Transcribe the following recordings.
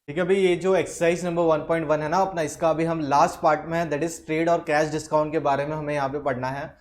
ठीक है भाई, ये जो एक्सरसाइज नंबर 1.1 है ना अपना, इसका अभी हम लास्ट पार्ट में है, दैट इज ट्रेड और कैश डिस्काउंट के बारे में हमें यहाँ पे पढ़ना है।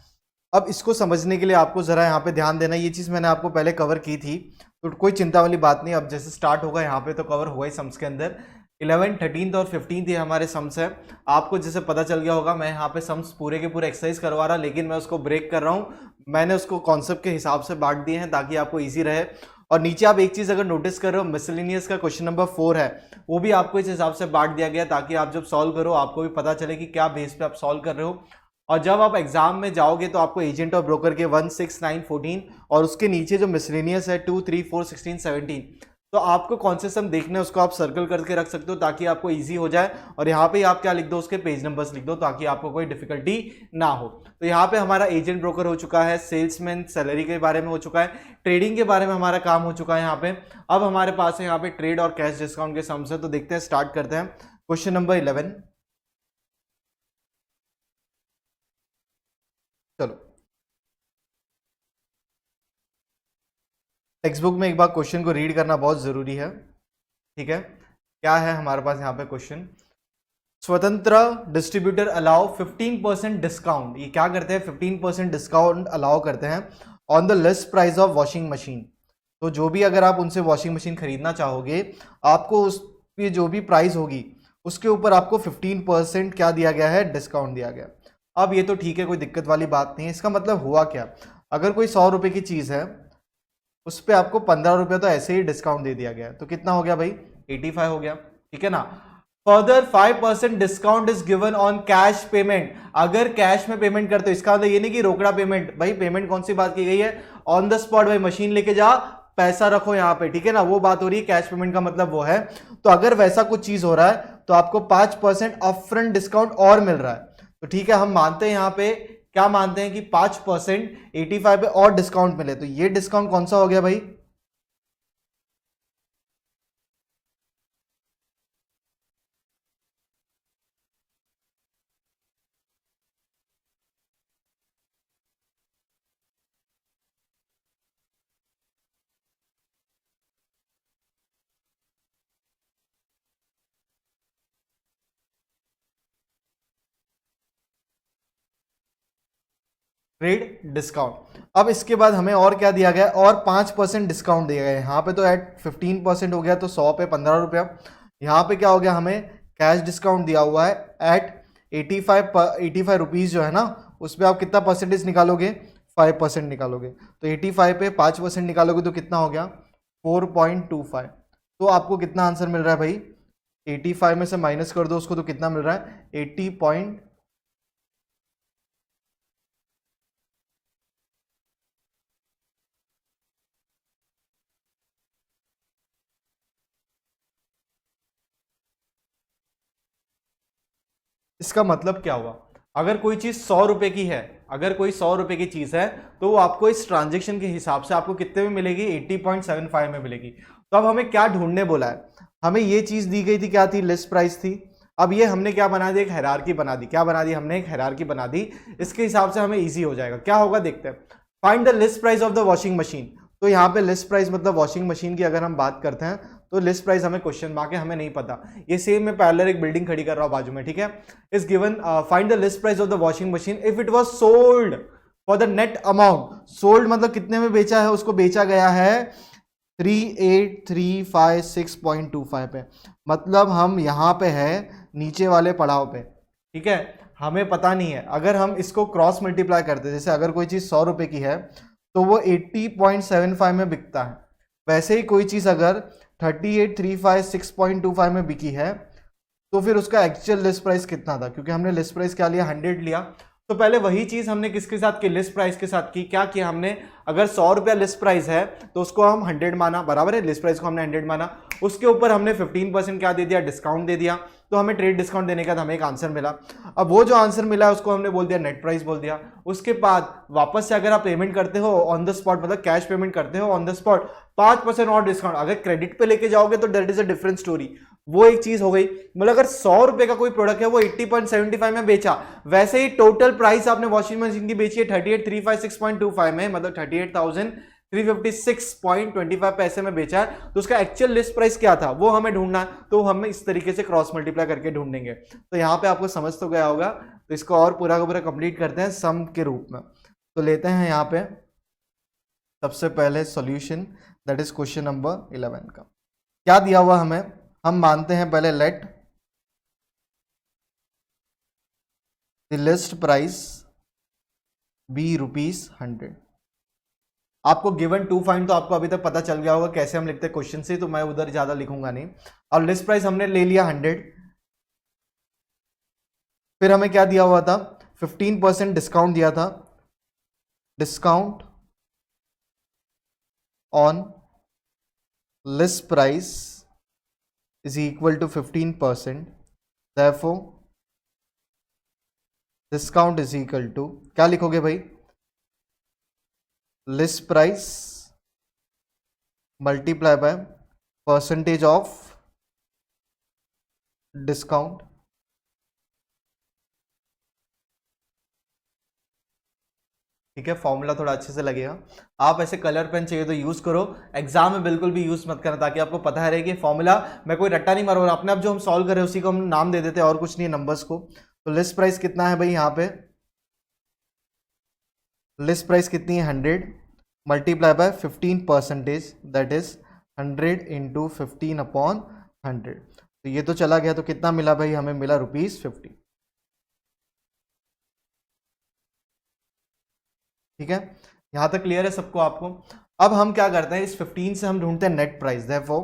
अब इसको समझने के लिए आपको जरा यहाँ पे ध्यान देना, ये चीज़ मैंने आपको पहले कवर की थी तो कोई चिंता वाली बात नहीं। अब जैसे स्टार्ट होगा यहाँ पे तो कवर हुआ ही सम्स के अंदर। 11, 13 और 15 ये हमारे सम्स है। आपको जैसे पता चल गया होगा, मैं यहाँ पे सम्स पूरे के पूरे एक्सरसाइज करवा रहा, लेकिन मैं उसको ब्रेक कर रहा हूँ। मैंने उसको कॉन्सेप्ट के हिसाब से बांट दिए हैं ताकि आपको ईजी रहे। और नीचे आप एक चीज अगर नोटिस कर रहे हो, मिसलेनियस का क्वेश्चन नंबर 4 है, वो भी आपको इस हिसाब से बांट दिया गया ताकि आप जब सॉल्व करो आपको भी पता चले कि क्या बेस पे आप सॉल्व कर रहे हो। और जब आप एग्जाम में जाओगे तो आपको एजेंट और ब्रोकर के 1, 6, 9, 14 और उसके नीचे जो मिसलेनियस है 2, 3, 4, 16, 17, तो आपको कौन से सम देखने हैं उसको आप सर्कल करके रख सकते हो ताकि आपको इजी हो जाए। और यहाँ पे आप क्या लिख दो, उसके पेज नंबर्स लिख दो ताकि आपको कोई डिफिकल्टी ना हो। तो यहाँ पे हमारा एजेंट ब्रोकर हो चुका है, सेल्समैन सैलरी के बारे में हो चुका है, ट्रेडिंग के बारे में हमारा काम हो चुका है यहाँ पे। अब हमारे पास है यहाँ पे ट्रेड और कैश डिस्काउंट के सम्स है, तो देखते हैं, स्टार्ट करते हैं। क्वेश्चन नंबर 11, चलो टेक्स्ट बुक में एक बार क्वेश्चन को रीड करना बहुत जरूरी है। ठीक है, क्या है हमारे पास यहाँ पे क्वेश्चन, स्वतंत्र डिस्ट्रीब्यूटर अलाउ 15% डिस्काउंट। ये क्या करते हैं, 15% डिस्काउंट अलाउ करते हैं on the list price of washing machine. तो जो भी अगर आप उनसे वॉशिंग मशीन खरीदना चाहोगे, आपको उस पे जो भी प्राइस होगी उसके ऊपर आपको 15% क्या दिया गया है, डिस्काउंट दिया गया। अब ये तो ठीक है, कोई दिक्कत वाली बात नहीं है। इसका मतलब हुआ क्या, अगर कोई 100 रुपये की चीज़ है उस पर आपको 15 रुपये तो ऐसे ही डिस्काउंट दे दिया गया है, तो कितना हो गया भाई, 85 हो गया। ठीक है ना। Further 5% discount is given on cash payment. अगर कैश में पेमेंट करते हो, इसका मतलब ये नहीं कि रोकड़ा पेमेंट, भाई पेमेंट कौन सी बात की गई है, ऑन द स्पॉट, भाई मशीन लेके जा पैसा रखो यहाँ पे, ठीक है ना, वो बात हो रही है। कैश पेमेंट का मतलब वो है। तो अगर वैसा कुछ चीज हो रहा है तो आपको 5% अपफ्रंट डिस्काउंट और मिल रहा है। तो ठीक है, हम मानते हैं यहाँ पे, क्या मानते हैं कि 5% 85 पे और डिस्काउंट मिले, तो ये डिस्काउंट कौन सा हो गया भाई, ट्रेड डिस्काउंट। अब इसके बाद हमें और क्या दिया गया, और 5% डिस्काउंट दिया गया। यहाँ पे तो एट 15% हो गया, तो 100 पे 15 रुपया। यहाँ पे क्या हो गया, हमें कैश डिस्काउंट दिया हुआ है एट 85 रुपीज़ जो है ना, उस पर आप कितना परसेंटेज निकालोगे, 5% निकालोगे। तो 85 पे 5% निकालोगे तो कितना हो गया, 4.25। तो आपको कितना आंसर मिल रहा है भाई, 85 में से माइनस कर दो उसको तो कितना मिल रहा है, 80 पॉइंट। इसका मतलब क्या हुआ, अगर कोई चीज 100 रुपए की है, अगर कोई 100 रुपए की चीज है तो वो आपको इस ट्रांजेक्शन के हिसाब से आपको कितने में मिलेगी, 80.75 में मिलेगी। तो अब हमें क्या ढूंढने बोला है, हमें ये चीज दी गई थी, क्या थी, लिस्ट प्राइस थी। अब ये हमने क्या बना दिया, एक हायरार्की बना दी। क्या बना दी हमने, एक हायरार्की बना दी। इसके हिसाब से हमें इजी हो जाएगा। क्या होगा देखते हैं, find the list price of the washing machine. तो यहाँ पे लिस्ट प्राइस मतलब वॉशिंग मशीन की अगर हम बात करते हैं तो लिस्ट प्राइस हमें क्वेश्चन मार्क है, हमें नहीं पता। ये सेम मैं पैरेलल एक बिल्डिंग खड़ी कर रहा हूं बाजू में, ठीक है। Is given find the list price of the washing machine if it was sold for the net amount. Sold मतलब कितने में बेचा है, उसको बेचा गया है 38,356.25 पे। मतलब हम यहाँ पे है नीचे वाले पड़ाव पे, ठीक है। हमें पता नहीं है, अगर हम इसको क्रॉस मल्टीप्लाई करते, जैसे अगर कोई चीज 100 रुपए की है तो वो 80.75 में बिकता है, वैसे ही कोई चीज अगर 38,356.25 में बिकी है तो फिर उसका एक्चुअल लिस्ट प्राइस कितना था, क्योंकि हमने लिस्ट प्राइस क्या लिया, 100 लिया। तो पहले वही चीज हमने किसके साथ की, लिस्ट प्राइस के साथ की। क्या किया हमने, अगर 100 रुपया लिस्ट प्राइस है तो उसको हम 100 माना, बराबर है, लिस्ट प्राइस को हमने 100 माना। उसके ऊपर हमने 15% क्या दे दिया, डिस्काउंट दे दिया। तो हमें ट्रेड डिस्काउंट देने का हमें एक आंसर मिला। अब वो जो आंसर मिला है उसको हमने बोल दिया नेट प्राइस बोल दिया। उसके बाद वापस से अगर आप पेमेंट करते हो ऑन द स्पॉट, मतलब कैश पेमेंट करते हो ऑन द स्पॉट, 5% और डिस्काउंट। अगर क्रेडिट पे लेके जाओगे तो that is a different story, वो एक चीज हो गई। मतलब अगर 100 रुपए का कोई प्रोडक्ट है वो 80.75 में बेचा, वैसे ही टोटल प्राइस आपने वॉशिंग मशीन की बेची है 38,356.25 में, मतलब 38,000 356.25 पैसे में बेचा है, तो उसका एक्चुअल लिस्ट प्राइस क्या था वो हमें ढूंढना है, तो हमें इस तरीके से क्रॉस मल्टीप्लाई करके ढूंढेंगे। तो यहाँ पे आपको समझ तो गया होगा, तो इसको और पूरा का पूरा कंप्लीट करते हैं सम के रूप में। तो लेते हैं यहाँ पे सबसे पहले solution, that is question number 11 का। क्या दिया हुआ हमें, हम मानते हैं पहले let the list price be ₹100। आपको गिवन टू फाइंड तो आपको अभी तक पता चल गया होगा कैसे हम लिखते हैं क्वेश्चन से, तो मैं उधर ज्यादा लिखूंगा नहीं। और लिस्ट प्राइस हमने ले लिया 100। फिर हमें क्या दिया हुआ था, 15% डिस्काउंट दिया था, discount on list price is equal to 15%, therefore discount is equal to, क्या लिखोगे भाई, list price multiply by percentage of discount. ठीक है, फॉर्मूला थोड़ा अच्छे से लगेगा। आप ऐसे कलर पेन चाहिए तो यूज करो, एग्जाम में बिल्कुल भी यूज मत करना, ताकि आपको पता रहे कि फॉर्मूला में कोई रट्टा नहीं मारो, और अपने आप जो हम सॉल्व कर रहे हैं उसी को हम नाम दे देते हैं और कुछ नहीं नंबर्स को। तो लिस्ट प्राइस कितना है भाई, यहाँ पे लिस्ट प्राइस कितनी है 100 multiply bye 15%, that is 100 into 15/100। तो ये तो चला गया, तो कितना मिला भाई, हमें मिला ₹50। ठीक है, यहां तक क्लियर है सबको आपको। अब हम क्या करते हैं, इस 15 से हम ढूंढते हैं net price, therefore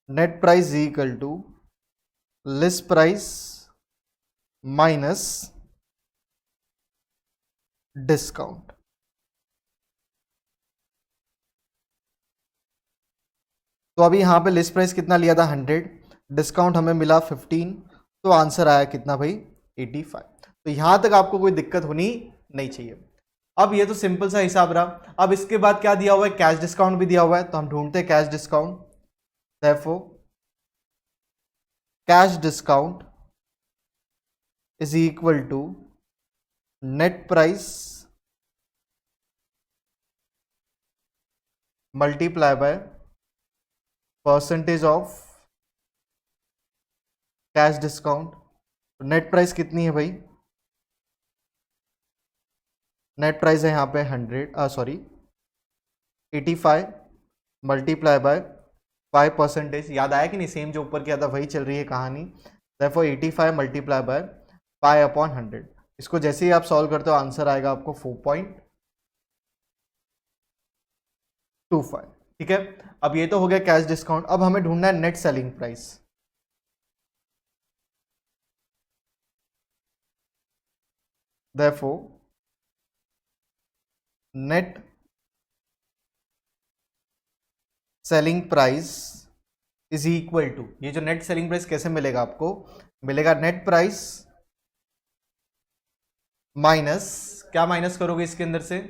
net price is equal to list price minus discount. तो अभी यहां पे लिस्ट प्राइस कितना लिया था 100, डिस्काउंट हमें मिला 15, तो आंसर आया कितना भाई 85। तो यहां तक आपको कोई दिक्कत होनी नहीं चाहिए। अब ये तो सिंपल सा हिसाब रहा। अब इसके बाद क्या दिया हुआ है, कैश डिस्काउंट भी दिया हुआ है, तो हम ढूंढते हैं cash discount. Therefore cash discount is equal to net price multiply by percentage of cash discount. Net price कितनी है भाई, नेट प्राइस है यहाँ पे 85 मल्टीप्लाई बाय 5%। याद आया कि नहीं, सेम जो ऊपर किया था वही चल रही है कहानी। Therefore 85 multiply by 5/100। इसको जैसे ही आप सॉल्व करते हो आंसर आएगा आपको 4.25। ठीक है, अब ये तो हो गया कैश डिस्काउंट। अब हमें ढूंढना है net selling price. Therefore net selling price is equal to, ये जो नेट सेलिंग प्राइस कैसे मिलेगा आपको, मिलेगा नेट प्राइस माइनस, क्या माइनस करोगे इसके अंदर से,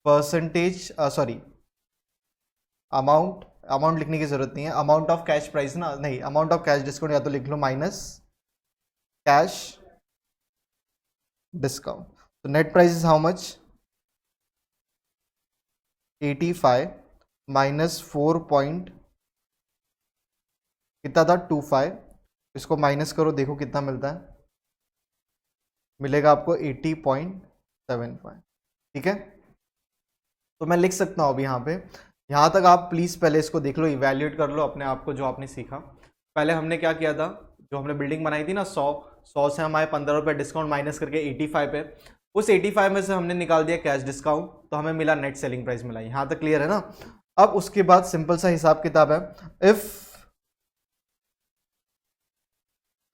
परसेंटेज, सॉरी अमाउंट लिखने की जरूरत नहीं है, अमाउंट ऑफ कैश प्राइस ना, नहीं अमाउंट ऑफ कैश डिस्काउंट, या तो लिख लो माइनस कैश डिस्काउंट। तो net price is how much, 85 minus 4 point कितना था 25, इसको माइनस करो देखो कितना मिलता है, मिलेगा आपको 80.75। ठीक है, तो मैं लिख सकता हूँ अभी यहाँ पे। यहाँ तक आप प्लीज़ पहले इसको देख लो, इवैल्यूएट कर लो अपने आप को जो आपने सीखा। पहले हमने क्या किया था, जो हमने बिल्डिंग बनाई थी ना 100 से हमारे 15 रुपये डिस्काउंट माइनस करके 85 पे, उस 85 में से हमने निकाल दिया कैश डिस्काउंट, तो हमें मिला नेट सेलिंग प्राइस मिला। यहाँ तक क्लियर है ना। अब उसके बाद सिंपल सा हिसाब किताब है, if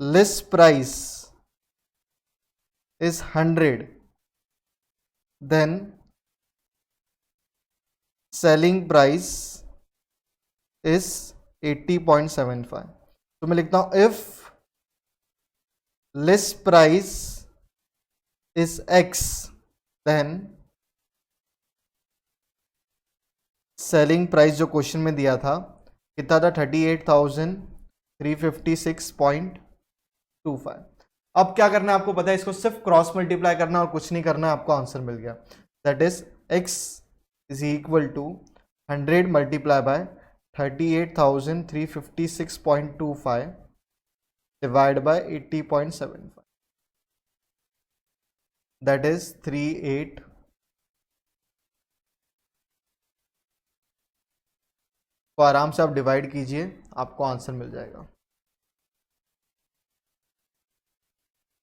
list price is 100, then selling price is 80.75। तो मैं लिखता हूं if list price is X, then selling price जो क्वेश्चन में दिया था कितना था 38,356.25। अब क्या करना है आपको पता है, इसको सिर्फ क्रॉस मल्टीप्लाई करना और कुछ नहीं करना है, आपको आंसर मिल गया। That is x is equal to 100 multiply by 38,356.25 divide by 80.75, that is 38। तो आराम से आप डिवाइड कीजिए, आपको आंसर मिल जाएगा।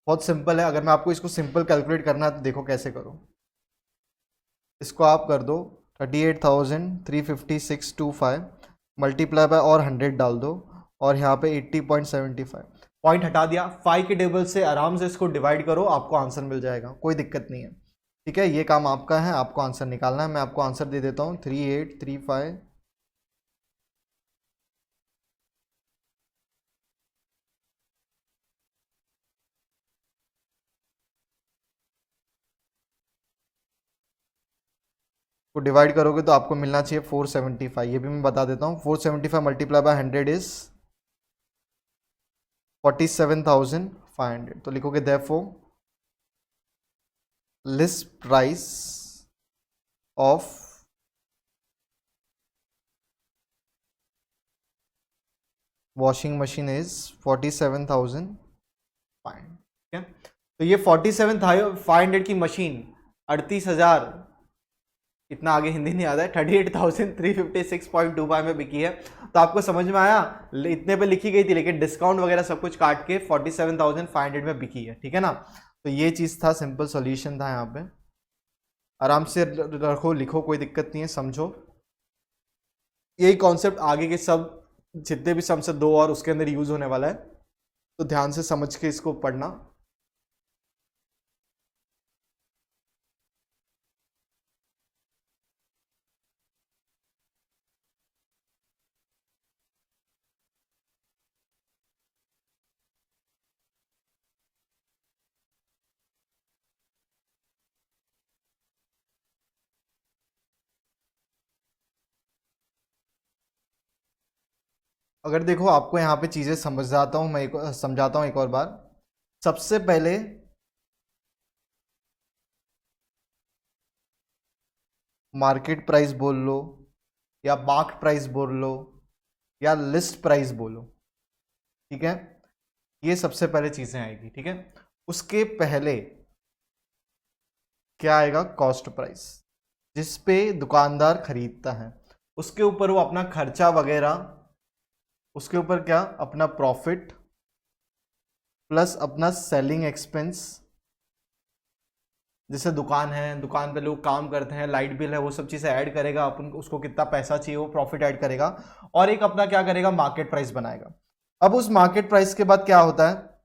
बहुत सिंपल है। अगर मैं आपको इसको सिंपल कैलकुलेट करना है तो देखो कैसे करो। इसको आप कर दो 38,356.25 मल्टीप्लाई बाय और 100 डाल दो और यहाँ पे 80.75 पॉइंट हटा दिया। 5 के टेबल से आराम से इसको डिवाइड करो, आपको आंसर मिल जाएगा, कोई दिक्कत नहीं है। ठीक है, ये काम आपका है, आपको आंसर निकालना है। मैं आपको आंसर दे देता हूँ 3835। को डिवाइड करोगे तो आपको मिलना चाहिए 475। ये भी मैं बता देता हूँ, 475 मल्टीप्लाई बाय 100 इज 47,500। तो लिखोगे therefore list price of washing machine is 47,500। ठीक है, तो ये 47,500 की मशीन 38,000, इतना आगे हिंदी नहीं आता है, 38,356.25 में बिकी है। तो आपको समझ में आया, इतने पे लिखी गई थी लेकिन डिस्काउंट वगैरह सब कुछ काट के 47,500 में बिकी है। ठीक है ना, तो ये चीज था, सिंपल सॉल्यूशन था। यहाँ पे आराम से रखो, लिखो, कोई दिक्कत नहीं है, समझो। यही कॉन्सेप्ट आगे के सब जितने भी सम से 2 और उसके अंदर यूज होने वाला है, तो ध्यान से समझ के इसको पढ़ना। अगर देखो आपको यहाँ पे चीजें समझाता हूँ मैं, समझाता हूँ एक और बार। सबसे पहले मार्केट प्राइस बोल लो या मार्क प्राइस बोल लो या लिस्ट प्राइस बोलो। ठीक है, ये सबसे पहले चीजें आएगी। ठीक है, उसके पहले क्या आएगा, कॉस्ट प्राइस, जिस पे दुकानदार खरीदता है। उसके ऊपर वो अपना खर्चा वगैरह, उसके ऊपर क्या, अपना प्रॉफिट प्लस अपना सेलिंग एक्सपेंस। जैसे दुकान है, दुकान पे लोग काम करते हैं, लाइट बिल है, वो सब चीजें ऐड करेगा, अपन उसको कितना पैसा चाहिए वो प्रॉफिट ऐड करेगा, और एक अपना क्या करेगा, मार्केट प्राइस बनाएगा। अब उस मार्केट प्राइस के बाद क्या होता है,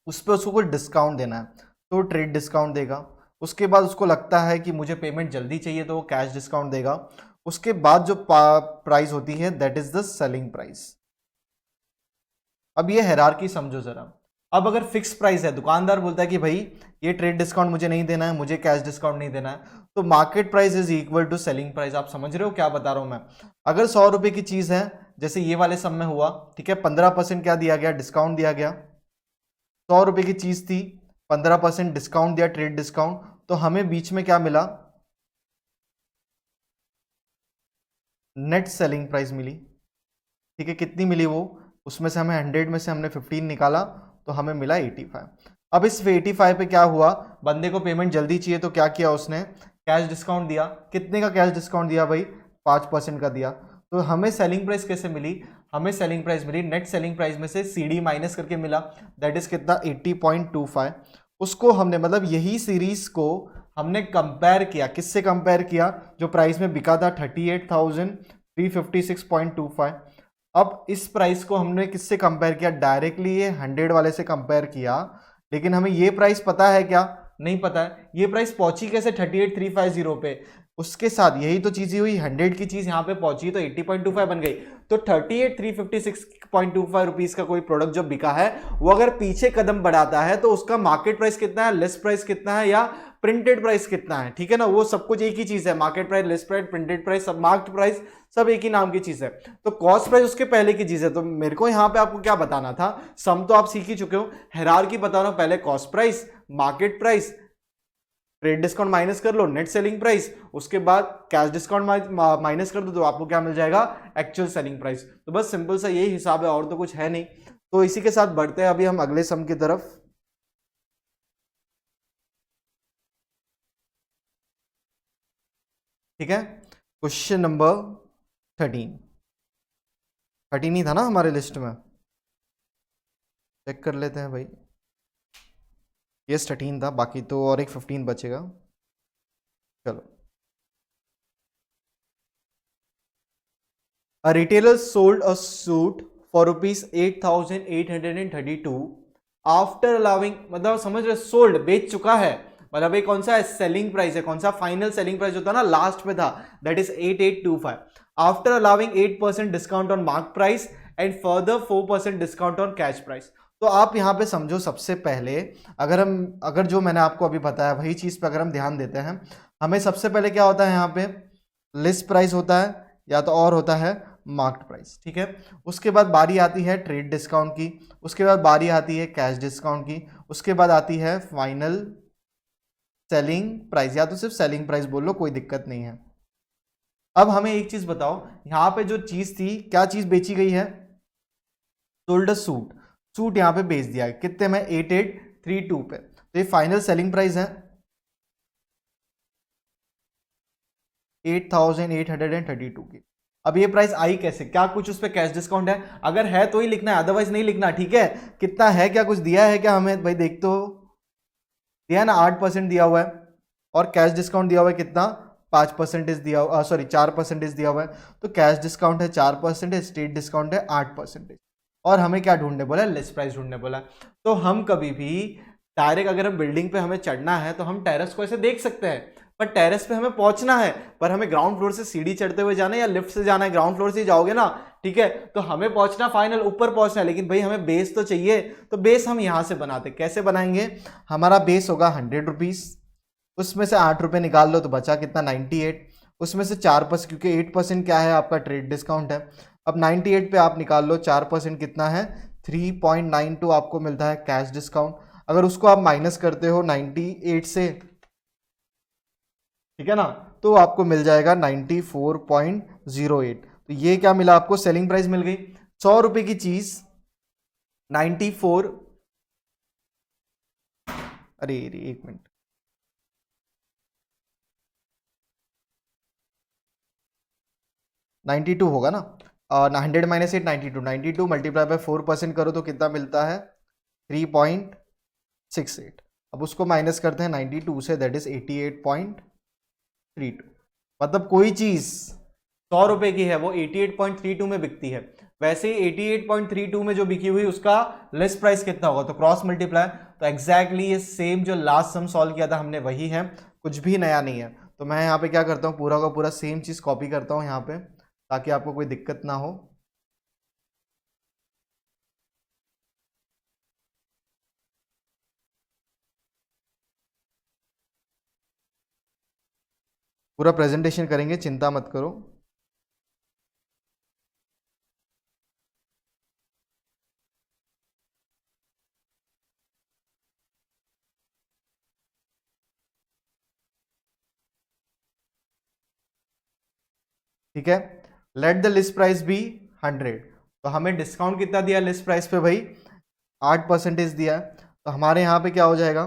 उस पर उसको कोई डिस्काउंट देना है तो ट्रेड डिस्काउंट देगा। उसके बाद उसको लगता है कि मुझे पेमेंट जल्दी चाहिए तो वो कैश डिस्काउंट देगा। उसके बाद जो प्राइस होती है that is the selling price. अब ये हायरार्की समझो जरा। अब अगर फिक्स प्राइस है, दुकानदार बोलता है कि भाई ये ट्रेड डिस्काउंट मुझे नहीं देना है, मुझे कैश डिस्काउंट नहीं देना है, तो market price is equal to selling price. आप समझ रहे हो क्या बता रहा हूं मैं। अगर 100 रुपए की चीज है, जैसे ये वाले सम में हुआ, ठीक है, 15% क्या दिया गया, डिस्काउंट दिया गया। 100 रुपए की चीज थी, 15% डिस्काउंट दिया, ट्रेड डिस्काउंट, तो हमें बीच में क्या मिला, नेट सेलिंग प्राइस मिली। ठीक है, कितनी मिली वो, उसमें से हमें 100 में से हमने 15 निकाला तो हमें मिला 85। अब इस 85 पे क्या हुआ, बंदे को पेमेंट जल्दी चाहिए तो क्या किया उसने, कैश डिस्काउंट दिया। कितने का कैश डिस्काउंट दिया भाई, 5% का दिया। तो हमें सेलिंग प्राइस कैसे मिली, हमें सेलिंग प्राइस मिली नेट सेलिंग प्राइस में से CD माइनस करके मिला, दैट इज कितना, 80.25। उसको हमने, मतलब यही सीरीज को हमने कंपेयर किया, किससे कंपेयर किया, जो प्राइस में बिका था 38,356.25। अब इस प्राइस को हमने किससे कंपेयर किया, डायरेक्टली ये 100 वाले से कंपेयर किया, लेकिन हमें ये प्राइस पता है क्या, नहीं पता है। ये प्राइस पहुंची कैसे 38,350 पे, उसके साथ यही तो चीजें हुई, 100 की चीज यहाँ पे पहुंची तो 80.25 बन गई। तो 38,356.25 रुपीज का कोई प्रोडक्ट जो बिका है, वो अगर पीछे कदम बढ़ाता है तो उसका मार्केट प्राइस कितना है, लिस्ट प्राइस कितना है या प्रिंटेड प्राइस कितना है, ठीक है ना, वो सब कुछ एक ही चीज है, market price, list price, printed price, सब मार्क्ड प्राइस, सब एक ही नाम की चीज है। तो कॉस्ट प्राइस उसके पहले की चीज है। तो मेरे को यहाँ पे आपको क्या बताना था, सम तो आप सीख ही चुके हो, हायरार्की बता रहा हूं, पहले cost price, market price, trade discount minus कर लो, नेट सेलिंग प्राइस, उसके बाद कैश डिस्काउंट माइनस कर दो तो आपको क्या मिल जाएगा, एक्चुअल सेलिंग प्राइस। तो बस सिंपल सा यही हिसाब है, और तो कुछ है नहीं। तो इसी के साथ बढ़ते हैं अभी हम अगले सम की तरफ। ठीक है, क्वेश्चन नंबर 13 ही था ना हमारे लिस्ट में, चेक कर लेते हैं भाई। यस 13 था, बाकी तो और एक 15 बचेगा। चलो, A retailer sold a suit for rupees 8,832 after allowing, मतलब समझ रहे, सोल्ड बेच चुका है, मतलब ये कौन सा है, सेलिंग प्राइस है, कौन सा फाइनल सेलिंग प्राइस होता है ना, लास्ट में था, that is 8825 after allowing 8% discount on mark price and further 4% discount on cash price. तो आप यहाँ पे समझो, सबसे पहले अगर जो मैंने आपको अभी बताया वही चीज पे अगर हम ध्यान देते हैं, हमें सबसे पहले क्या होता है यहाँ पे, लिस्ट प्राइस होता है या तो और होता है मार्क्ड प्राइस, ठीक है। उसके बाद बारी आती है ट्रेड डिस्काउंट की, उसके बाद बारी आती है कैश डिस्काउंट की, उसके बाद आती है फाइनल सेलिंग प्राइस, या तो सिर्फ सेलिंग प्राइस बोल लो, कोई दिक्कत नहीं है। अब हमें एक चीज बताओ, यहां पे जो चीज थी, क्या चीज बेची गई है, सोल्ड सूट, सूट यहां पे बेच दिया है कितने में, 8832 पे, तो ये फाइनल सेलिंग प्राइस है 8,832 की। अब ये प्राइस आई कैसे, क्या कुछ उस पर कैश डिस्काउंट है, अगर है तो ही लिखना है, अदरवाइज नहीं लिखना, ठीक है। कितना है, क्या कुछ दिया है क्या हमें भाई, देख तो दिया है ना, 8% दिया हुआ है, और कैश डिस्काउंट दिया हुआ है कितना, 5% दिया हुआ, सॉरी 4% दिया हुआ है। तो कैश डिस्काउंट है 4%, स्टेट डिस्काउंट है 8%, और हमें क्या ढूंढने बोला, लिस्ट प्राइस ढूंढने बोला। तो हम कभी भी डायरेक्ट अगर हम बिल्डिंग पे हमें चढ़ना है तो हम टेरेस को ऐसे देख सकते हैं, पर टेरेस पे हमें पहुंचना है, पर हमें ग्राउंड फ्लोर से सीढ़ी चढ़ते हुए जाना है या लिफ्ट से जाना है, ग्राउंड फ्लोर से ही जाओगे ना, ठीक है। तो हमें पहुंचना फाइनल ऊपर पहुंचना है, लेकिन भाई हमें बेस तो चाहिए, तो बेस हम यहां से बनाते, कैसे बनाएंगे, हमारा बेस होगा 100 रुपीज, उसमें से 8 रुपये निकाल लो तो बचा कितना, 98, उसमें से 4%, क्योंकि 8% क्या है आपका ट्रेड डिस्काउंट है। अब 98 पे आप निकाल लो 4% कितना है, 3.92 आपको मिलता है कैश डिस्काउंट। अगर उसको आप माइनस करते हो 98 से, ठीक है ना, तो आपको मिल जाएगा 94.08। तो ये क्या मिला आपको, सेलिंग प्राइस मिल गई। 100 रुपए की चीज 94, अरे एक मिनट, 92 होगा ना, 100 माइनस 8 92, 92 मल्टीप्लाई बाय 4% करो तो कितना मिलता है, 3.68। अब उसको माइनस करते हैं 92 से, दैट इज 88.32। मतलब कोई चीज 100 रुपए की है वो 88.32 में बिकती है, वैसे ही 88.32 में जो बिकी हुई उसका लिस्ट प्राइस कितना होगा, तो क्रॉस मल्टीप्लाई। तो एग्जैक्टली ये सेम जो लास्ट सम सॉल्व किया था हमने वही है, कुछ भी नया नहीं है। तो मैं यहाँ पे क्या करता हूँ, पूरा का पूरा सेम चीज कॉपी करता हूँ यहाँ पे, ताकि आपको कोई दिक्कत ना हो। पूरा प्रेजेंटेशन करेंगे, चिंता मत करो। ठीक है, let the list price be 100। तो हमें डिस्काउंट कितना दिया लिस्ट प्राइस पे भाई, 8% दिया है। तो हमारे यहाँ पे क्या हो जाएगा,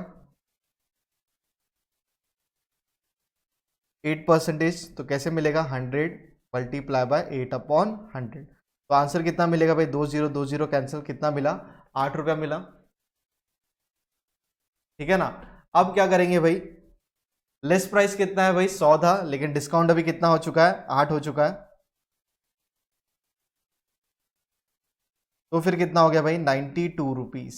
8%, तो कैसे मिलेगा, 100 मल्टीप्लाई बाय 8/100। तो आंसर कितना मिलेगा भाई, 20 कैंसिल, कितना मिला, 8 रुपया मिला, ठीक है ना। अब क्या करेंगे भाई, लिस्ट प्राइस कितना है भाई, 100 था, लेकिन डिस्काउंट अभी कितना हो चुका है, 8 हो चुका है, तो फिर कितना हो गया भाई, 92 रुपीज।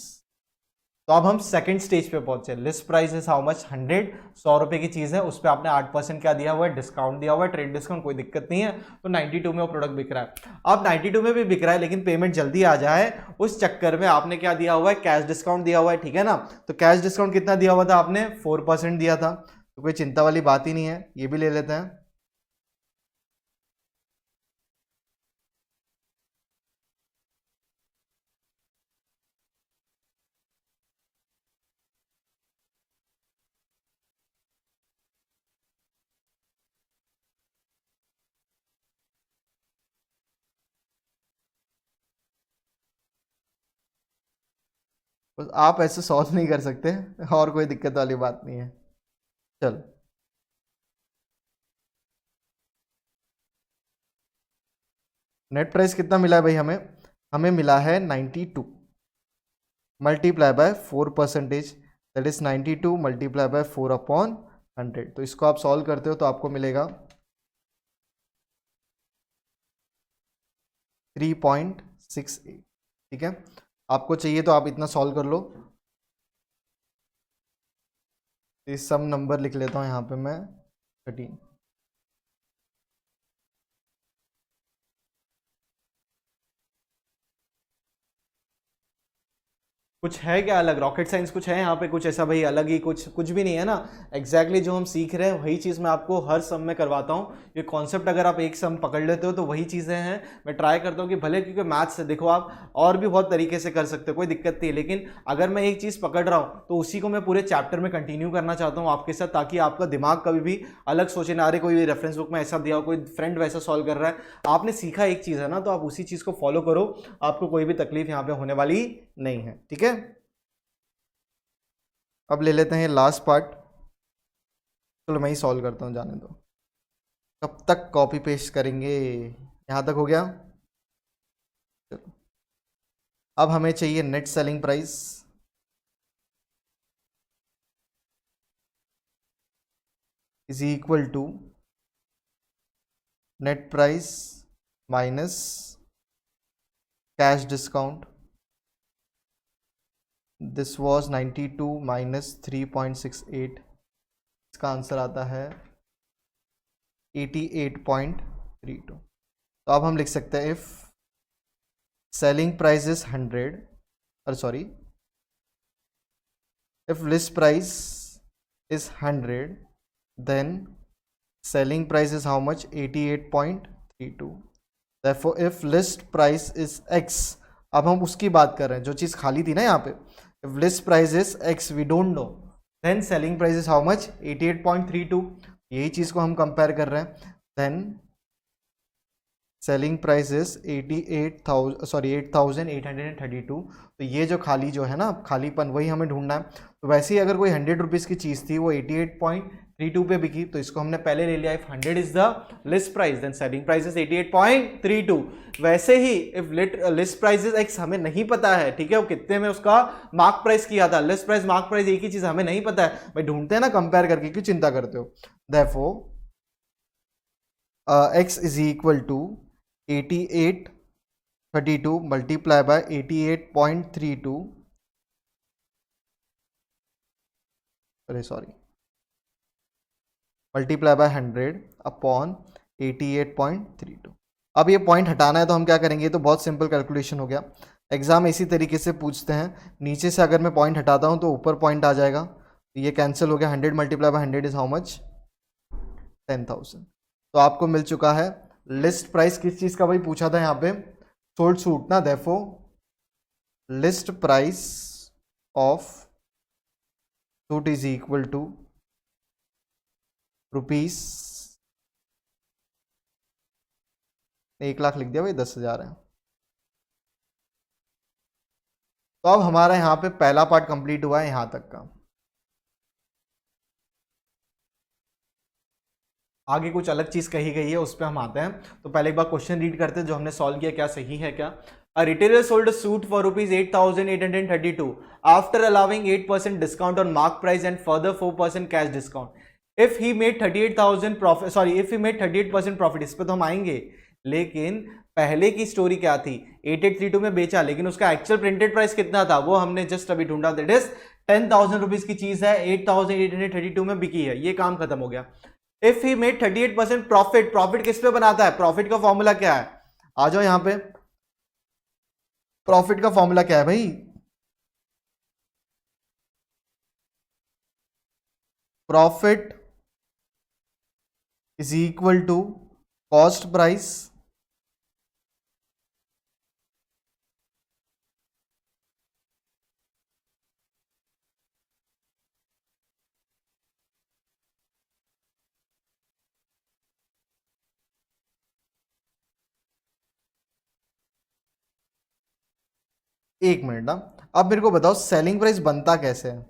तो अब हम सेकंड स्टेज पे पहुंचे, list price is how much 100, 100 रुपए की चीज है, उस पर आपने 8% क्या दिया हुआ है, डिस्काउंट दिया हुआ है, ट्रेड डिस्काउंट, कोई दिक्कत नहीं है। तो 92 में वो प्रोडक्ट बिक रहा है। अब 92 में भी बिक रहा है लेकिन पेमेंट जल्दी आ जाए, उस चक्कर में आपने क्या दिया हुआ है, कैश डिस्काउंट दिया हुआ है, ठीक है ना। तो कैश डिस्काउंट कितना दिया हुआ था आपने, 4% दिया था, तो कोई चिंता वाली बात ही नहीं है, ये भी ले लेते हैं। बस आप ऐसे सॉल्व नहीं कर सकते, और कोई दिक्कत वाली बात नहीं है। चल, नेट प्राइस कितना मिला है भाई हमें, हमें मिला है 92 multiply by 4%, that is 92 multiply by 4/100। तो इसको आप सॉल्व करते हो तो आपको मिलेगा 3.68, ठीक है। आपको चाहिए तो आप इतना सॉल्व कर लो। इस सम नंबर लिख लेता हूँ यहाँ पे मैं 13। कुछ है क्या अलग, रॉकेट साइंस कुछ है यहाँ पे, कुछ ऐसा भाई अलग ही कुछ भी नहीं है ना। एग्जैक्टली जो हम सीख रहे हैं वही चीज़ मैं आपको हर सम में करवाता हूँ। ये कॉन्सेप्ट अगर आप एक सम पकड़ लेते हो तो वही चीज़ें हैं। मैं ट्राई करता हूँ कि भले, क्योंकि मैथ्स से देखो आप और भी बहुत तरीके से कर सकते हो, कोई दिक्कत नहीं है, लेकिन अगर मैं एक चीज़ पकड़ रहा हूँ तो उसी को मैं पूरे चैप्टर में कंटिन्यू करना चाहता हूँ आपके साथ, ताकि आपका दिमाग कभी भी अलग सोचे ना, अरे कोई रेफरेंस बुक में ऐसा दिया हो, कोई फ्रेंड वैसा सॉल्व कर रहा है। आपने सीखा एक चीज़ है ना, तो आप उसी चीज़ को फॉलो करो, आपको कोई भी तकलीफ यहाँ पे होने वाली नहीं है, ठीक है। अब ले लेते हैं लास्ट पार्ट। चलो मैं ही सॉल्व करता हूँ, जाने दो, कब तक कॉपी पेस्ट करेंगे। यहाँ तक हो गया। चलो, अब हमें चाहिए net selling price is equal to net price minus cash discount. This was 92 minus 3.68, इसका आंसर आता है 88.32। तो अब हम लिख सकते हैं इफ सेलिंग प्राइस इज 100, और sorry, if list price is 100 then selling price is how much, 88.32। therefore if list price is x, अब हम उसकी बात कर रहे हैं जो चीज़ खाली थी ना यहाँ पे, if list price is x we don't know then selling price is how much, 88.32। यही चीज़ को हम कंपेयर कर रहे हैं, then सेलिंग प्राइस इज 8832। तो ये जो खाली जो है ना, खालीपन, वही हमें ढूंढना है। तो वैसे ही अगर कोई 100 रुपीज़ की चीज़ थी, वो 88.32 पे बिकी, तो इसको हमने पहले ले लिया, if 100 is the list price then selling price is 88.32। वैसे ही if list price is X, हमें नहीं पता है, ठीक है, वो कितने में उसका मार्क प्राइस किया था, लिस्ट प्राइस मार्क प्राइस एक ही चीज़ हमें नहीं पता है भाई, ढूंढते हैं ना कंपेयर करके, क्यों चिंता करते हो। Therefore x is equal to 8832 multiply by 88.32, अरे सॉरी, मल्टीप्लाई बाय 100 अपॉन 88.32। अब ये पॉइंट हटाना है तो हम क्या करेंगे, तो बहुत सिंपल कैलकुलेशन हो गया। एग्जाम इसी तरीके से पूछते हैं, नीचे से अगर मैं पॉइंट हटाता हूँ तो ऊपर पॉइंट आ जाएगा, तो ये कैंसिल हो गया। 100 multiply bye 100 is how much, 10,000। तो आपको मिल चुका है लिस्ट प्राइस। किस चीज का भाई पूछा था यहाँ पे, सोल्ड सूट ना, therefore list price of suit is equal to rupees, 1 lakh लिख दिया भाई, 10,000 है। तो अब हमारा यहाँ पे पहला पार्ट कंप्लीट हुआ है यहाँ तक का। आगे कुछ अलग चीज कही गई है, उस पर हम आते हैं। तो पहले एक बार क्वेश्चन रीड करते हैं जो हमने सॉल्व किया, क्या सही है क्या। A retailer sold a suit for rupees 8,832 after allowing 8% discount on mark price and further 4% cash discount. If he made 38,000 profit, sorry, if he made 38% profit, इस पे तो हम आएंगे, लेकिन पहले की स्टोरी क्या थी, 8832 में बेचा, लेकिन उसका एक्चुअल प्रिंटेड प्राइस कितना था वो हमने जस्ट अभी ढूंढा, दैट इज 10,000 रुपीज की चीज है, 8,832 में बिकी है, ये काम खत्म हो गया। If he made 38% profit, profit किस पे बनाता है, प्रॉफिट का फॉर्मूला क्या है, आ जाओ यहां पे, प्रॉफिट का फॉर्मूला क्या है भाई, profit is equal to cost price एक मिनट ना, अब मेरे को बताओ सेलिंग प्राइस बनता कैसे है,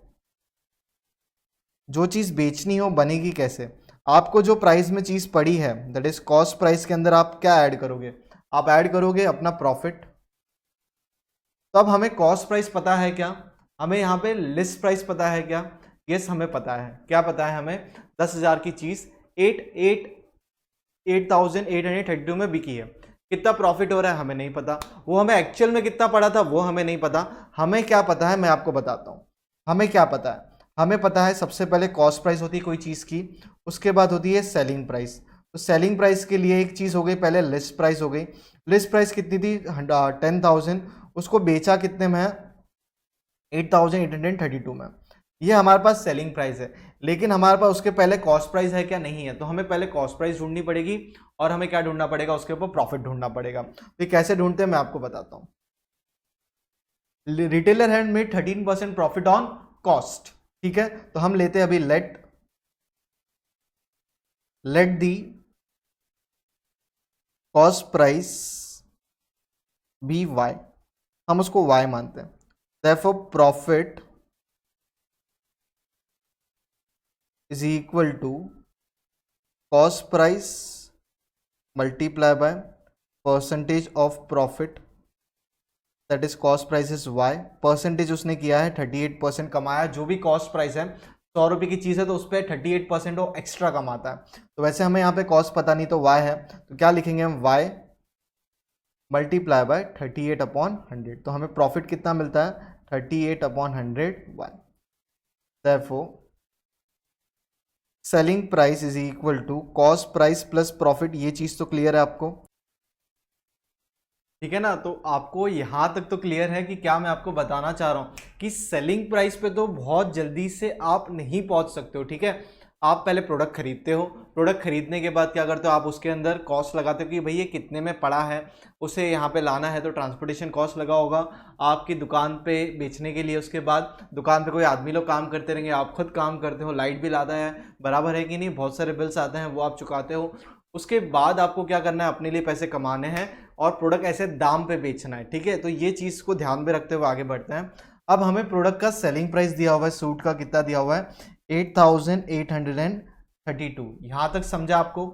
जो चीज बेचनी हो बनेगी कैसे, आपको जो प्राइस में चीज पड़ी है दैट इज कॉस्ट प्राइस के अंदर आप क्या ऐड करोगे, आप ऐड करोगे अपना प्रॉफिट। तो अब हमें कॉस्ट प्राइस पता है क्या, हमें यहाँ पे लिस्ट प्राइस पता है क्या, यस हमें पता है, क्या पता है हमें, 10,000 की चीज 8,832 में बिकी है, कितना प्रॉफिट हो रहा है हमें नहीं पता, वो हमें एक्चुअल में कितना पड़ा था वो हमें नहीं पता, हमें क्या पता है मैं आपको बताता हूँ, हमें क्या पता है, हमें पता है सबसे पहले कॉस्ट प्राइस होती है कोई चीज़ की, उसके बाद होती है सेलिंग प्राइस, तो सेलिंग प्राइस के लिए एक चीज़ हो गई, पहले लिस्ट प्राइस हो गई, लिस्ट प्राइस कितनी थी 10,000, उसको बेचा कितने में, 8,832 में, ये हमारे पास सेलिंग प्राइस है, लेकिन हमारे पास उसके पहले कॉस्ट प्राइस है क्या, नहीं है, तो हमें पहले कॉस्ट प्राइस ढूंढनी पड़ेगी और हमें क्या ढूंढना पड़ेगा, उसके ऊपर प्रॉफिट ढूंढना पड़ेगा। तो कैसे ढूंढते हैं मैं आपको बताता हूँ। Retailer had made 13% profit on cost, ठीक है, तो हम लेते हैं अभी let the cost price be y, हम उसको वाई मानते हैं, therefore profit is equal to cost price multiply by percentage of profit, that is cost price is y, percentage उसने किया है 38% कमाया, जो भी कॉस्ट प्राइस है 100 रुपये की चीज़ है तो उस पर 38% वो एक्स्ट्रा कमाता है, तो वैसे हमें यहाँ पे कॉस्ट पता नहीं तो वाई है, तो क्या लिखेंगे हम, वाई मल्टीप्लाई बाय 38/100, तो हमें प्रॉफिट कितना मिलता है 38/100 y, therefore selling price is equal to cost price plus profit, ये चीज़ तो क्लियर है आपको, ठीक है ना, तो आपको यहां तक तो क्लियर है कि क्या मैं आपको बताना चाह रहा हूं कि सेलिंग प्राइस पे तो बहुत जल्दी से आप नहीं पहुंच सकते हो, ठीक है, आप पहले प्रोडक्ट खरीदते हो, प्रोडक्ट खरीदने के बाद क्या करते हो, आप उसके अंदर कॉस्ट लगाते हो कि भाई ये कितने में पड़ा है, उसे यहाँ पे लाना है तो ट्रांसपोर्टेशन कॉस्ट लगा होगा, आपकी दुकान पे बेचने के लिए, उसके बाद दुकान पे कोई आदमी लोग काम करते रहेंगे, आप खुद काम करते हो, लाइट बिल आता है, बराबर है कि नहीं, बहुत सारे बिल्स आते हैं वो आप चुकाते हो, उसके बाद आपको क्या करना है, अपने लिए पैसे कमाने हैं और प्रोडक्ट ऐसे दाम पे बेचना है, ठीक है, तो ये चीज़ को ध्यान में रखते हुए आगे बढ़ते हैं। अब हमें प्रोडक्ट का सेलिंग प्राइस दिया हुआ है, सूट का कितना दिया हुआ है 8,832, यहाँ तक समझा आपको।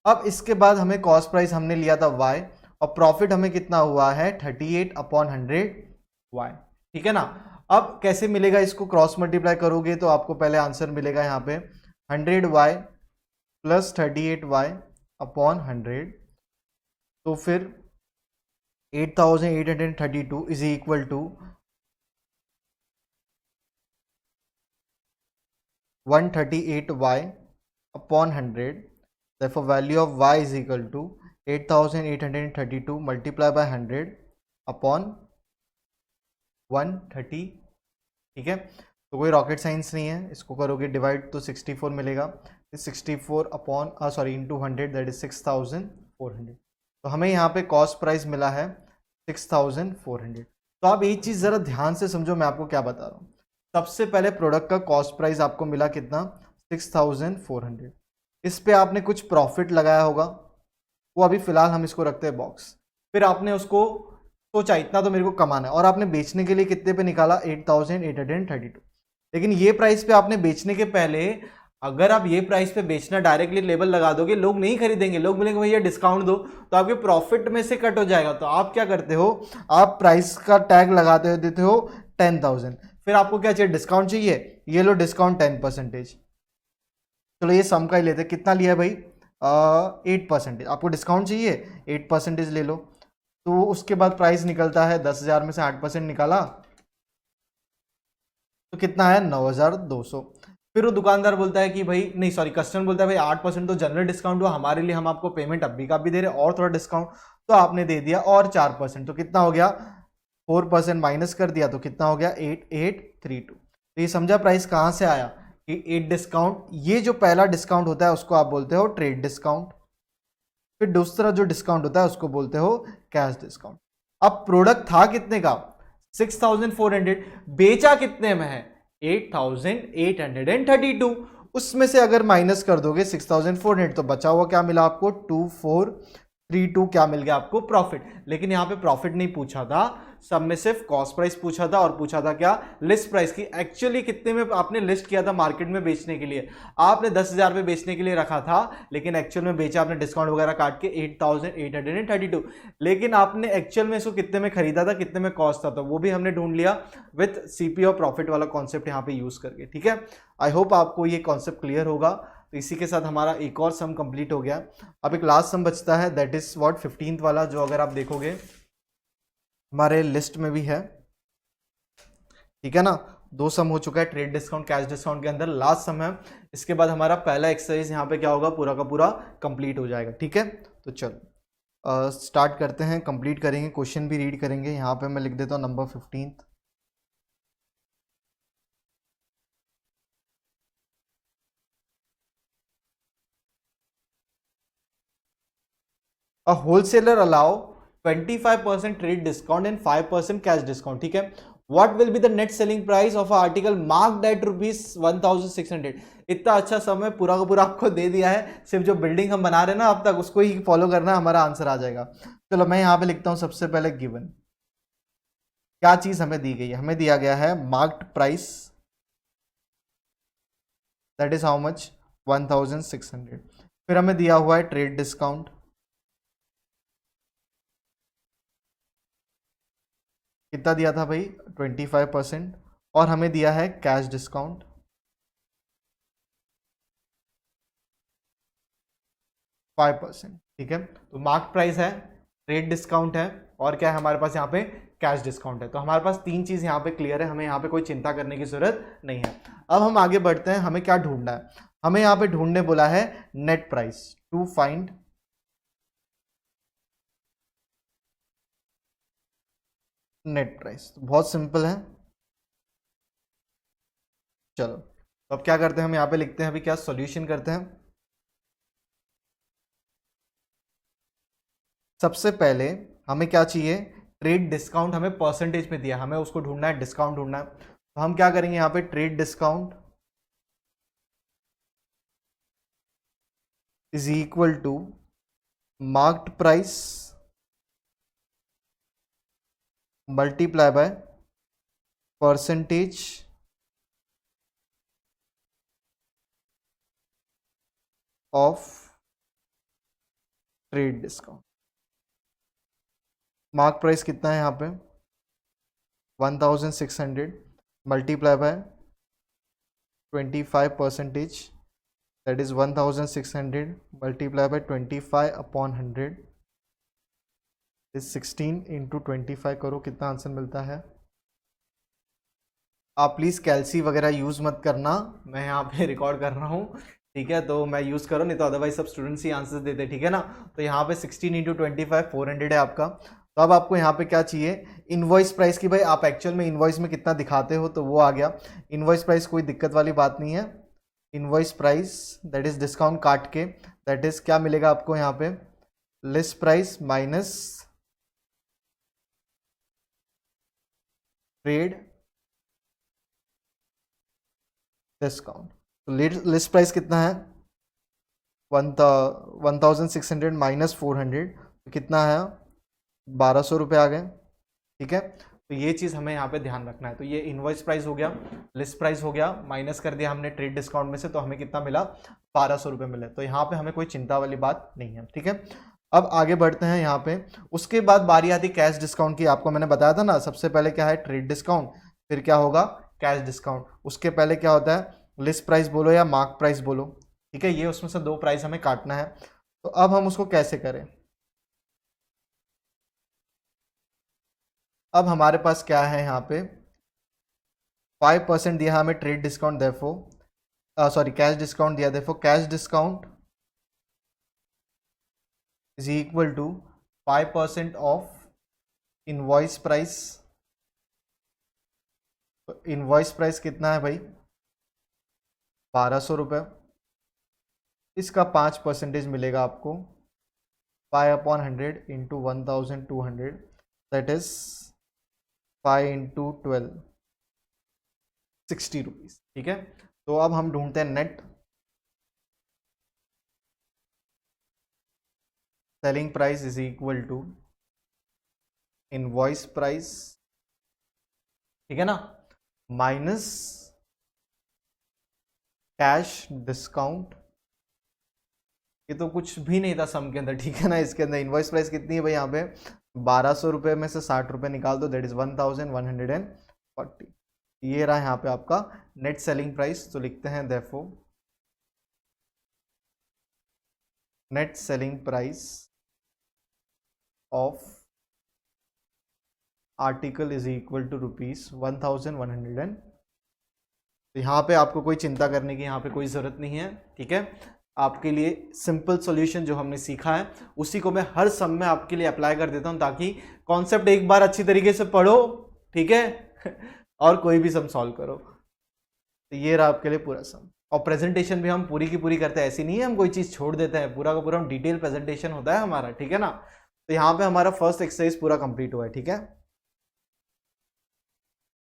अब इसके बाद हमें कॉस्ट प्राइस हमने लिया था y और प्रॉफिट हमें कितना हुआ है 38/100 y, ठीक है ना। अब कैसे मिलेगा, इसको क्रॉस मल्टीप्लाई करोगे तो आपको पहले आंसर मिलेगा यहाँ पे 100y प्लस 38y/100, तो फिर 8,832 is equal to 138y/100, therefore value of y is equal to 8,832 multiplied by 100 upon 130, ठीक है, तो कोई रॉकेट साइंस नहीं है, इसको करोगे डिवाइड तो 64 मिलेगा, 64 अपॉन इंटू 100 दैट इज 6,400, तो हमें यहाँ पे कॉस्ट प्राइस मिला है 6,400। तो आप एक चीज़ ज़रा ध्यान से समझो, मैं आपको क्या बता रहा हूँ, सबसे पहले प्रोडक्ट का कॉस्ट प्राइस आपको मिला कितना 6,400, इस पे आपने कुछ प्रॉफिट लगाया होगा, वो अभी फिलहाल हम इसको रखते हैं बॉक्स, फिर आपने उसको सोचा इतना तो मेरे को कमाना है और आपने बेचने के लिए कितने पे निकाला 8,832, लेकिन ये प्राइस पे आपने बेचने के पहले, अगर आप ये प्राइस पे बेचना डायरेक्टली लेबल लगा दोगे, लोग नहीं खरीदेंगे, लोग बोलेंगे भैया डिस्काउंट दो, तो आपके प्रॉफिट में से कट हो जाएगा, तो आप क्या करते हो, आप प्राइस का टैग लगाते हो, देते हो 10,000, फिर आपको क्या चाहिए, डिस्काउंट चाहिए, ये लो डिस्काउंट 10%, चलो ये सम का ही लेते हैं, कितना लिया है भाई 8%, आपको डिस्काउंट चाहिए 8% ले लो। तो उसके बाद प्राइस निकलता है 10,000 में से 8% निकाला तो कितना है 9,200। फिर वो दुकानदार बोलता है कि भाई नहीं सॉरी कस्टमर बोलता है भाई 8% तो जनरल डिस्काउंट हुआ हमारे लिए, हम आपको पेमेंट अभी का भी दे रहे और थोड़ा डिस्काउंट, तो आपने दे दिया और 4%, तो कितना हो गया 4% माइनस कर दिया तो कितना हो गया 8832। तो ये समझा प्राइस कहाँ से आया कि 8 डिस्काउंट, ये जो पहला डिस्काउंट होता है उसको आप बोलते हो ट्रेड डिस्काउंट, फिर दूसरा जो डिस्काउंट होता है उसको बोलते हो कैश डिस्काउंट। अब प्रोडक्ट था कितने का 6,400, बेचा कितने में है 8,832, उसमें से अगर माइनस कर दोगे 6,400 तो बचा हुआ क्या मिला आपको 2,432, क्या मिल गया आपको प्रॉफिट। लेकिन यहां पे प्रॉफिट नहीं पूछा था, सब में सिर्फ कॉस्ट प्राइस पूछा था और पूछा था क्या लिस्ट प्राइस की, एक्चुअली कितने में आपने लिस्ट किया था मार्केट में बेचने के लिए, आपने 10,000 पे बेचने के लिए रखा था लेकिन एक्चुअल में बेचा आपने डिस्काउंट वगैरह काट के 8,832, लेकिन आपने एक्चुअल में इसको कितने में खरीदा था, कितने में कॉस्ट था, तो वो भी हमने ढूंढ लिया विथ सीपी और प्रॉफिट वाला कॉन्सेप्ट यहाँ पे यूज करके। ठीक है, आई होप आपको ये कॉन्सेप्ट क्लियर होगा। तो इसी के साथ हमारा एक और सम कंप्लीट हो गया। अब एक लास्ट सम बचता है दैट इज व्हाट 15th वाला, जो अगर आप देखोगे हमारे लिस्ट में भी है। ठीक है ना, 2 सम हो चुका है ट्रेड डिस्काउंट कैश डिस्काउंट के अंदर, लास्ट सम है, इसके बाद हमारा पहला एक्सरसाइज यहाँ पे क्या होगा पूरा का पूरा कंप्लीट हो जाएगा। ठीक है, तो चलो स्टार्ट करते हैं, कंप्लीट करेंगे, क्वेश्चन भी रीड करेंगे। यहाँ पे मैं लिख देता हूँ number 15th। A wholesaler allow 25% trade discount and 5% cash discount. ठीक है, what will be the net selling price of an article marked at rupees 1,600। इतना अच्छा समय पूरा का पूरा आपको दे दिया है, सिर्फ जो बिल्डिंग हम बना रहे हैं ना अब तक उसको ही फॉलो करना है, हमारा आंसर आ जाएगा। चलो मैं यहाँ पे लिखता हूँ सबसे पहले गिवन, क्या चीज हमें दी गई है, हमें दिया गया है marked price that is how much 1,600, फिर हमें दिया हुआ है ट्रेड डिस्काउंट, कितना दिया था भाई 25%, और हमें दिया है कैश डिस्काउंट 5%। ठीक है, तो मार्क प्राइस है, ट्रेड डिस्काउंट है, और क्या है हमारे पास यहाँ पे कैश डिस्काउंट है। तो हमारे पास 3 चीज यहाँ पे क्लियर है, हमें यहाँ पे कोई चिंता करने की जरूरत नहीं है। अब हम आगे बढ़ते हैं, हमें क्या ढूंढना है, हमें यहाँ पे ढूंढने बोला है net price, to find net price. तो बहुत सिंपल है, चलो तो अब क्या करते हैं हम यहाँ पे लिखते हैं, अभी क्या सॉल्यूशन करते हैं। सबसे पहले हमें क्या चाहिए, ट्रेड डिस्काउंट हमें परसेंटेज में दिया, हमें उसको ढूंढना है, डिस्काउंट ढूंढना है। तो हम क्या करेंगे यहाँ पे trade discount is equal to marked price multiply by percentage of trade discount. Mark price कितना है यहाँ पे 1,600 multiply by 25%, that is 1,600 multiply by 25 upon 100 is 16 into 25 करो, कितना आंसर मिलता है। आप प्लीज़ कैलसी वगैरह यूज़ मत करना, मैं यहाँ पे रिकॉर्ड कर रहा हूँ। ठीक है, तो मैं यूज़ करो, नहीं तो अदरवाइज सब स्टूडेंट्स ही आंसर देते। ठीक है ना, तो यहाँ पे 16 इंटू 25 400 है आपका। तो अब आपको यहाँ पे क्या चाहिए, इनवॉइस प्राइस की, भाई आप एक्चुअल में इनवॉइस में कितना दिखाते हो, तो वो आ गया। इनवॉइस प्राइस कोई दिक्कत वाली बात नहीं है, invoice price that is discount काट के, दैट इज क्या मिलेगा आपको यहाँ पे list price minus trade discount. तो लिस्ट प्राइस कितना है 1,600 माइनस 400, तो कितना है 1,200 रुपये आ गए। ठीक है, तो ये चीज़ हमें यहाँ पे ध्यान रखना है। तो ये इनवॉइस प्राइस हो गया, लिस्ट प्राइस हो गया, माइनस कर दिया हमने ट्रेड डिस्काउंट में से, तो हमें कितना मिला 1,200 रुपये मिले। तो यहाँ पे हमें कोई चिंता वाली बात नहीं है। ठीक है, अब आगे बढ़ते हैं यहाँ पे। उसके बाद बारी आती कैश डिस्काउंट की, आपको मैंने बताया था ना, सबसे पहले क्या है ट्रेड डिस्काउंट, फिर क्या होगा कैश डिस्काउंट, उसके पहले क्या होता है लिस्ट प्राइस बोलो या मार्क प्राइस बोलो। ठीक है, ये उसमें से 2 प्राइस हमें काटना है। तो अब हम उसको कैसे करें? अब हमारे पास क्या है यहाँ पे, 5% दिया हमें trade discount, therefore sorry cash discount दिया, therefore cash discount is equal to 5% of invoice price. तो इनवॉइस प्राइस कितना है भाई? 1200 रुपये। इसका 5% मिलेगा आपको 5/100 into 1200, that is 5 into 12, 60 rupees. ठीक है, तो अब हम ढूंढते हैं net selling price is equal to invoice price, ठीक है ना, माइनस कैश डिस्काउंट। ये तो कुछ भी नहीं था सम के अंदर, ठीक है ना। इसके अंदर इनवॉइस प्राइस कितनी है भाई? यहाँ पे 1200 रुपये में से 60 रुपये निकाल दो, दैट इज 1140। ये रहा यहाँ पे आपका नेट सेलिंग प्राइस। तो लिखते हैं therefore net selling price of article is equal to ₹1100। तो यहाँ पे आपको कोई चिंता करने की यहाँ पे कोई ज़रूरत नहीं है, ठीक है। आपके लिए सिंपल सॉल्यूशन जो हमने सीखा है उसी को मैं हर सम में आपके लिए अप्लाई कर देता हूँ, ताकि कॉन्सेप्ट एक बार अच्छी तरीके से पढ़ो, ठीक है और कोई भी सम सॉल्व करो। तो ये रहा आपके लिए पूरा सम। और प्रेजेंटेशन भी हम पूरी की पूरी करते हैं, ऐसी नहीं है हम कोई चीज़ छोड़ देते हैं, पूरा का पूरा हम डिटेल प्रेजेंटेशन होता है हमारा, ठीक है ना। तो यहाँ पे हमारा फर्स्ट एक्सरसाइज पूरा कंप्लीट हुआ है, ठीक है।